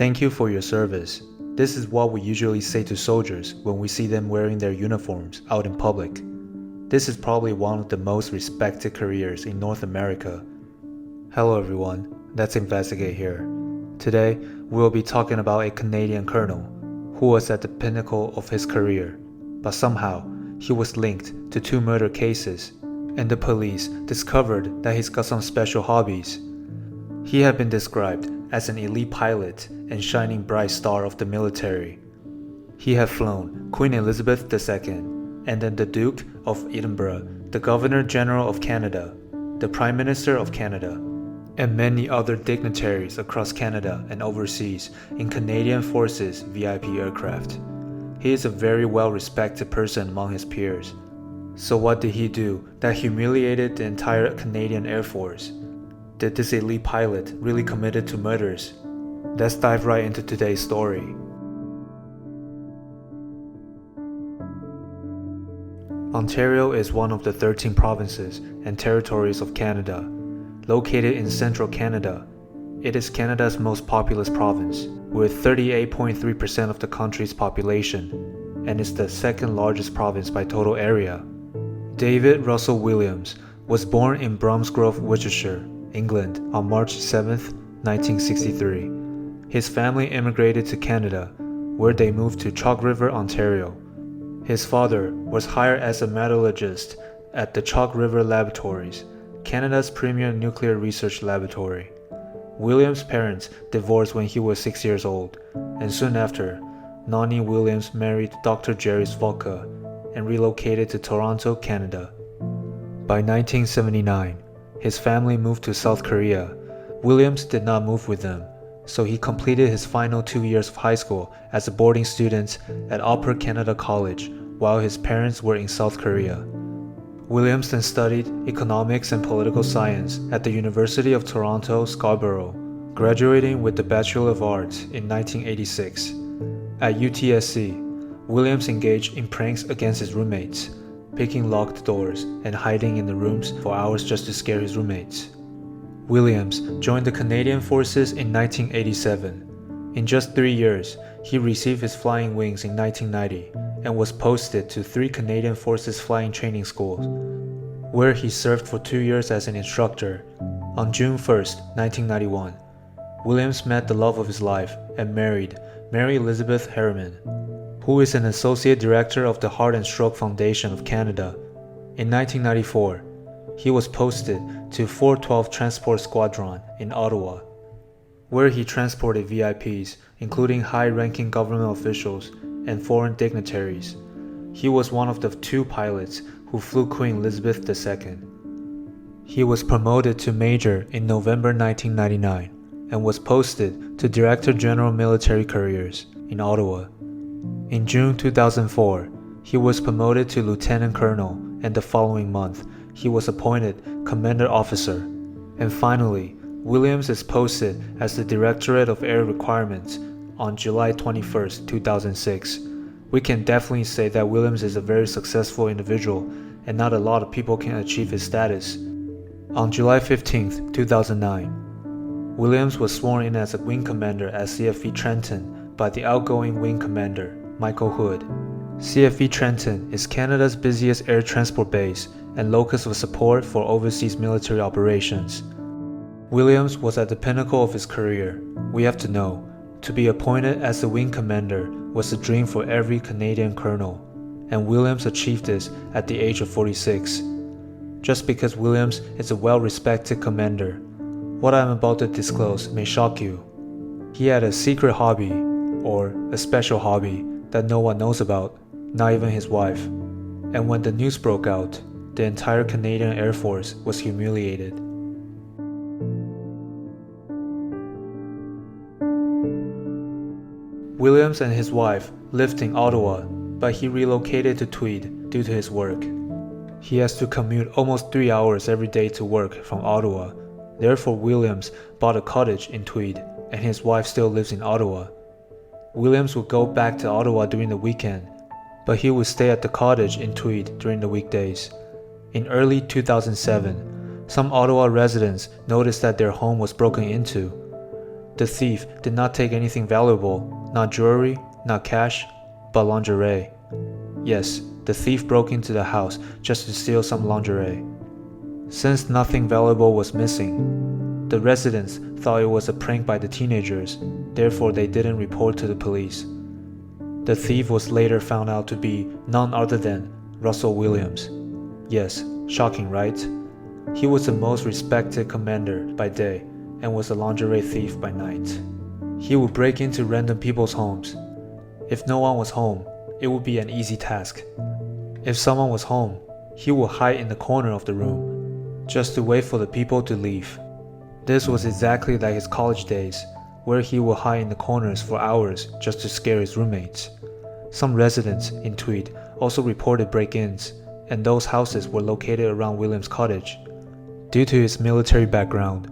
Thank you for your service. This is what we usually say to soldiers when we see them wearing their uniforms out in public. This is probably one of the most respected careers in North America. Hello everyone, let's investigate here. Today, we'll be talking about a Canadian colonel who was at the pinnacle of his career, but somehow he was linked to 2 murder cases, and the police discovered that he's got some special hobbies. He had been described as an elite pilot and shining bright star of the military. He had flown Queen Elizabeth II, and then the Duke of Edinburgh, the Governor General of Canada, the Prime Minister of Canada, and many other dignitaries across Canada and overseas in Canadian Forces VIP aircraft. He is a very well-respected person among his peers. So what did he do that humiliated the entire Canadian Air Force? Did this elite pilot really committed to murders? Let's dive right into today's story. Ontario is one of the 13 provinces and territories of Canada. Located in central Canada, it is Canada's most populous province, with 38.3% of the country's population, and is the second largest province by total area. David Russell Williams was born in Bromsgrove, Worcestershire, England on March 7, 1963. His family immigrated to Canada, where they moved to Chalk River, Ontario. His father was hired as a metallurgist at the Chalk River Laboratories, Canada's premier nuclear research laboratory. Williams' parents divorced when he was 6 years old, and soon after, Nani Williams married Dr. Jerry Svolka and relocated to Toronto, Canada. By 1979, his family moved to South Korea. Williams did not move with them, so he completed his final 2 years of high school as a boarding student at Upper Canada College while his parents were in South Korea. Williams then studied economics and political science at the University of Toronto, Scarborough, graduating with the Bachelor of Arts in 1986. At UTSC, Williams engaged in pranks against his roommates, picking locked doors and hiding in the rooms for hours just to scare his roommates. Williams joined the Canadian Forces in 1987. In just 3 years, he received his flying wings in 1990 and was posted to 3 Canadian Forces flying training schools, where he served for 2 years as an instructor. On June 1, 1991, Williams met the love of his life and married Mary Elizabeth Harriman, who is an associate director of the Heart and Stroke Foundation of Canada. In 1994, he was posted to 412 Transport Squadron in Ottawa, where he transported VIPs, including high-ranking government officials and foreign dignitaries. He was one of the 2 pilots who flew Queen Elizabeth II. He was promoted to Major in November 1999 and was posted to Director General Military Careers in Ottawa. In June 2004, he was promoted to Lieutenant Colonel, and the following month, he was appointed Commander Officer. And finally, Williams is posted as the Directorate of Air Requirements on July 21, 2006. We can definitely say that Williams is a very successful individual, and not a lot of people can achieve his status. On July 15, 2009, Williams was sworn in as a Wing Commander at CFB Trenton by the outgoing Wing Commander, Michael Hood. CFB Trenton is Canada's busiest air transport base and locus of support for overseas military operations. Williams was at the pinnacle of his career. We have to know, to be appointed as the Wing Commander was a dream for every Canadian colonel, and Williams achieved this at the age of 46. Just because Williams is a well-respected commander, what I'm about to disclose may shock you. He had a secret hobby, or a special hobby, that no one knows about, not even his wife. And when the news broke out, the entire Canadian Air Force was humiliated. Williams and his wife lived in Ottawa, but he relocated to Tweed due to his work. He has to commute almost 3 hours every day to work from Ottawa. Therefore, Williams bought a cottage in Tweed, and his wife still lives in Ottawa. Williams would go back to Ottawa during the weekend, but he would stay at the cottage in Tweed during the weekdays. In early 2007, some Ottawa residents noticed that their home was broken into. The thief did not take anything valuable, not jewelry, not cash, but lingerie. Yes, the thief broke into the house just to steal some lingerie. Since nothing valuable was missing, the residents thought it was a prank by the teenagers, therefore they didn't report to the police. The thief was later found out to be none other than Russell Williams. Yes, shocking, right? He was the most respected commander by day and was a lingerie thief by night. He would break into random people's homes. If no one was home, it would be an easy task. If someone was home, he would hide in the corner of the room, just to wait for the people to leave. This was exactly like his college days, where he would hide in the corners for hours just to scare his roommates. Some residents in Tweed also reported break-ins, and those houses were located around Williams' cottage. Due to his military background,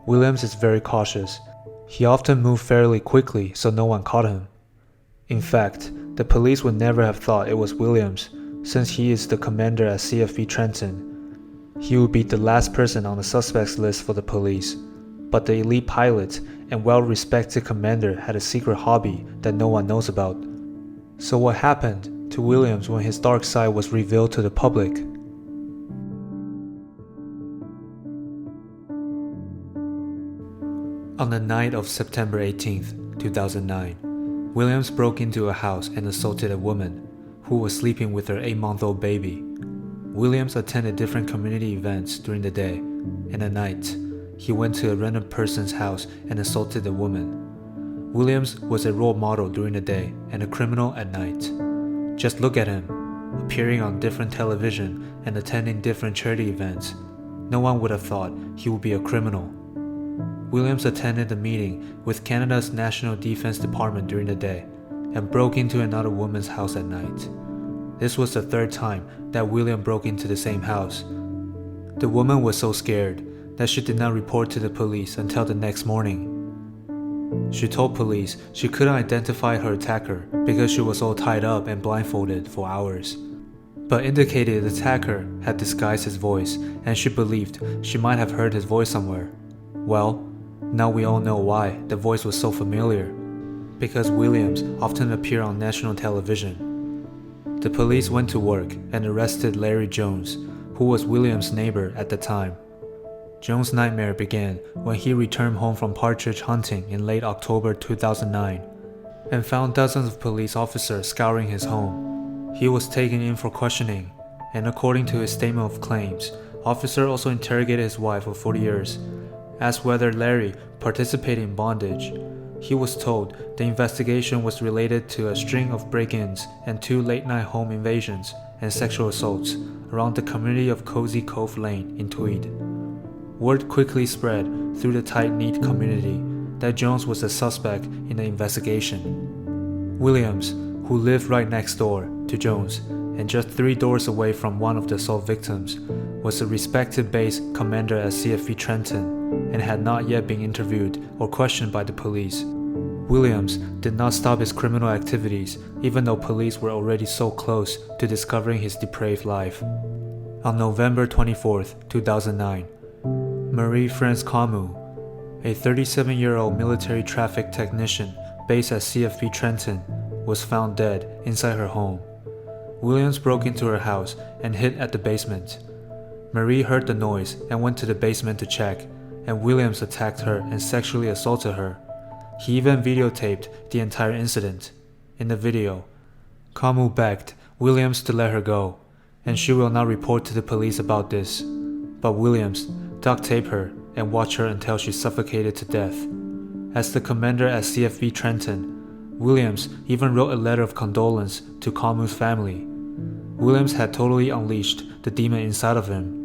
Williams is very cautious. He often moved fairly quickly so no one caught him. In fact, the police would never have thought it was Williams, since he is the commander at CFB Trenton. He would be the last person on the suspects list for the police, but the elite pilot and well-respected commander had a secret hobby that no one knows about. So what happened to Williams when his dark side was revealed to the public? On the night of September 18, 2009, Williams broke into a house and assaulted a woman who was sleeping with her 8-month-old baby. Williams attended different community events during the day, and at night, he went to a random person's house and assaulted the woman. Williams was a role model during the day and a criminal at night. Just look at him, appearing on different television and attending different charity events. No one would have thought he would be a criminal. Williams attended a meeting with Canada's National Defense Department during the day and broke into another woman's house at night. This was the third time that William broke into the same house. The woman was so scared that she did not report to the police until the next morning. She told police she couldn't identify her attacker because she was all tied up and blindfolded for hours, but indicated the attacker had disguised his voice and she believed she might have heard his voice somewhere. Well, now we all know why the voice was so familiar, because Williams often appeared on national television. The police went to work and arrested Larry Jones, who was Williams' neighbor at the time. Jones' nightmare began when he returned home from partridge hunting in late October 2009 and found dozens of police officers scouring his home. He was taken in for questioning, and according to his statement of claims, officer also interrogated his wife of 40 years, asked whether Larry participated in bondage. He was told the investigation was related to a string of break-ins and 2 late-night home invasions and sexual assaults around the community of Cozy Cove Lane in Tweed. Word quickly spread through the tight-knit community that Jones was a suspect in the investigation. Williams, who lived right next door to Jones and just 3 doors away from one of the assault victims, was a respected base commander at CFB Trenton and had not yet been interviewed or questioned by the police. Williams did not stop his criminal activities even though police were already so close to discovering his depraved life. On November 24, 2009, Marie-France Camus, a 37-year-old military traffic technician based at CFB Trenton, was found dead inside her home. Williams broke into her house and hid at the basement. Marie heard the noise and went to the basement to check, and Williams attacked her and sexually assaulted her. He even videotaped the entire incident. In the video, Camus begged Williams to let her go, and she will not report to the police about this. But Williams duct taped her and watched her until she suffocated to death. As the commander at CFB Trenton, Williams even wrote a letter of condolence to Camus' family. Williams had totally unleashed the demon inside of him.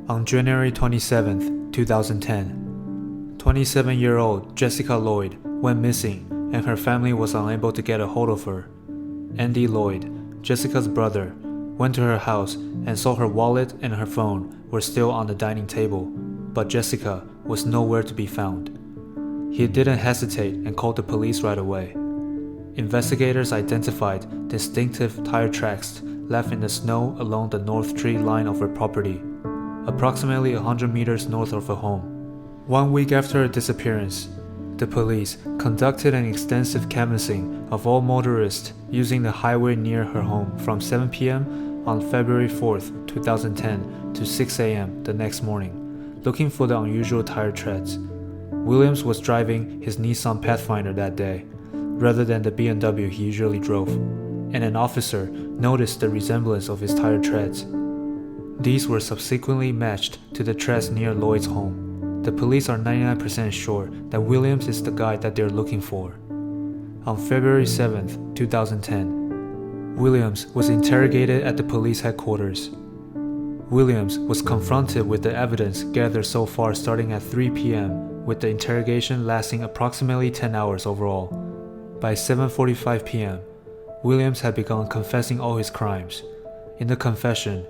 On January 27, 2010, 27-year-old Jessica Lloyd went missing and her family was unable to get a hold of her. Andy Lloyd, Jessica's brother, went to her house and saw her wallet and her phone were still on the dining table, but Jessica was nowhere to be found. He didn't hesitate and called the police right away. Investigators identified distinctive tire tracks left in the snow along the north tree line of her property, approximately 100 meters north of her home. 1 week after her disappearance, the police conducted an extensive canvassing of all motorists using the highway near her home from 7 p.m. on February 4, 2010 to 6 a.m. the next morning, looking for the unusual tire treads. Williams was driving his Nissan Pathfinder that day, rather than the BMW he usually drove, and an officer noticed the resemblance of his tire treads. These were subsequently matched to the treads near Lloyd's home. The police are 99% sure that Williams is the guy that they're looking for. On February 7, 2010, Williams was interrogated at the police headquarters. Williams was confronted with the evidence gathered so far starting at 3 p.m., with the interrogation lasting approximately 10 hours overall. By 7:45 p.m., Williams had begun confessing all his crimes. In the confession,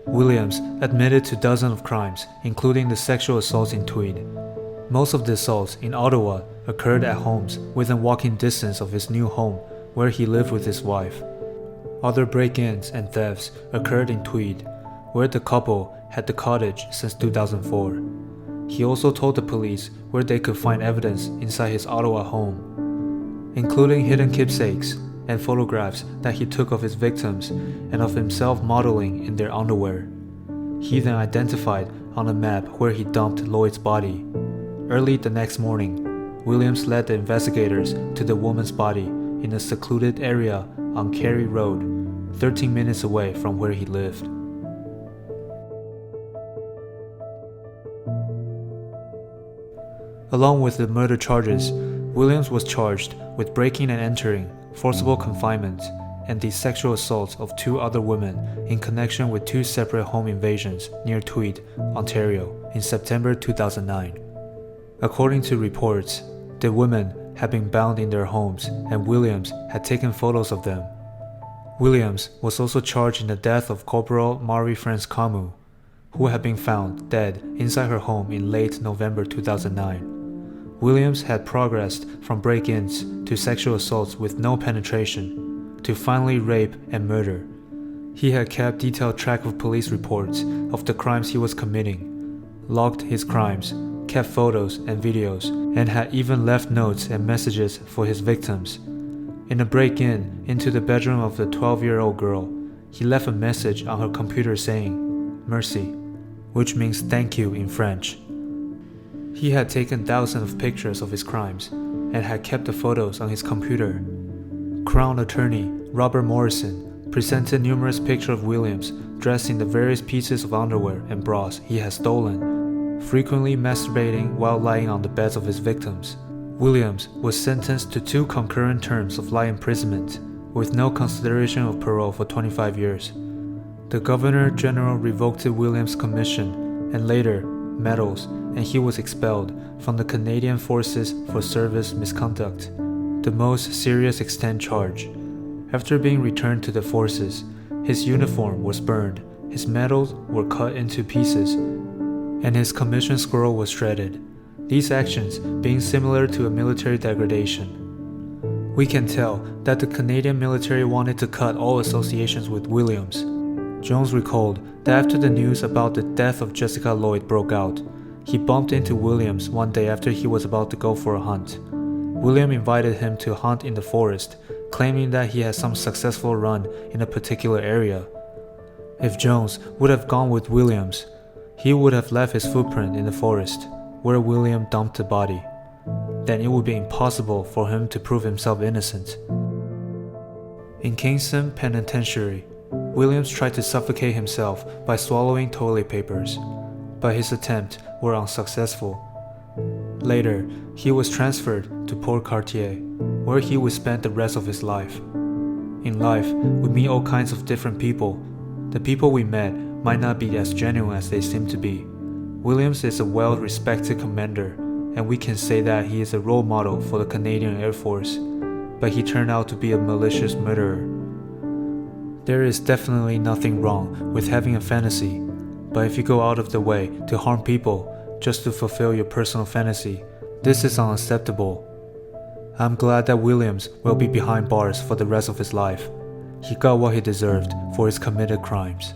Williams admitted to dozens of crimes, including the sexual assaults in Tweed. Most of the assaults in Ottawa occurred at homes within walking distance of his new home, where he lived with his wife. Other break-ins and thefts occurred in Tweed, where the couple had the cottage since 2004. He also told the police where they could find evidence inside his Ottawa home, including hidden keepsakes and photographs that he took of his victims and of himself modeling in their underwear. He then identified on a map where he dumped Lloyd's body. Early the next morning, Williams led the investigators to the woman's body in a secluded area on Cary Road, 13 minutes away from where he lived. Along with the murder charges, Williams was charged with breaking and entering, forcible confinement, and the sexual assaults of 2 other women in connection with 2 separate home invasions near Tweed, Ontario, in September 2009. According to reports, the women had been bound in their homes and Williams had taken photos of them. Williams was also charged in the death of Corporal Marie-France Camus, who had been found dead inside her home in late November 2009. Williams had progressed from break-ins to sexual assaults with no penetration, to finally rape and murder. He had kept detailed track of police reports of the crimes he was committing, logged his crimes, kept photos and videos, and had even left notes and messages for his victims. In a break-in into the bedroom of the 12-year-old girl, he left a message on her computer saying, "Merci," which means thank you in French. He had taken thousands of pictures of his crimes and had kept the photos on his computer. Crown attorney Robert Morrison presented numerous pictures of Williams dressed in the various pieces of underwear and bras he had stolen, frequently masturbating while lying on the beds of his victims. Williams was sentenced to 2 concurrent terms of life imprisonment with no consideration of parole for 25 years. The Governor General revoked Williams' commission and later medals, and he was expelled from the Canadian Forces for Service Misconduct, the most serious extant charge. After being returned to the forces, his uniform was burned, his medals were cut into pieces, and his commission scroll was shredded, these actions being similar to a military degradation. We can tell that the Canadian military wanted to cut all associations with Williams. Jones recalled that after the news about the death of Jessica Lloyd broke out, he bumped into Williams one day after he was about to go for a hunt. William invited him to hunt in the forest, claiming that he had some successful run in a particular area. If Jones would have gone with Williams, he would have left his footprint in the forest, where William dumped the body. Then it would be impossible for him to prove himself innocent. In Kingston Penitentiary, Williams tried to suffocate himself by swallowing toilet papers, but his attempts were unsuccessful. Later, he was transferred to Port Cartier, where he would spend the rest of his life. In life, we meet all kinds of different people. The people we met might not be as genuine as they seem to be. Williams is a well-respected commander, and we can say that he is a role model for the Canadian Air Force, but he turned out to be a malicious murderer. There is definitely nothing wrong with having a fantasy, but if you go out of the way to harm people just to fulfill your personal fantasy, this is unacceptable. I'm glad that Williams will be behind bars for the rest of his life. He got what he deserved for his committed crimes.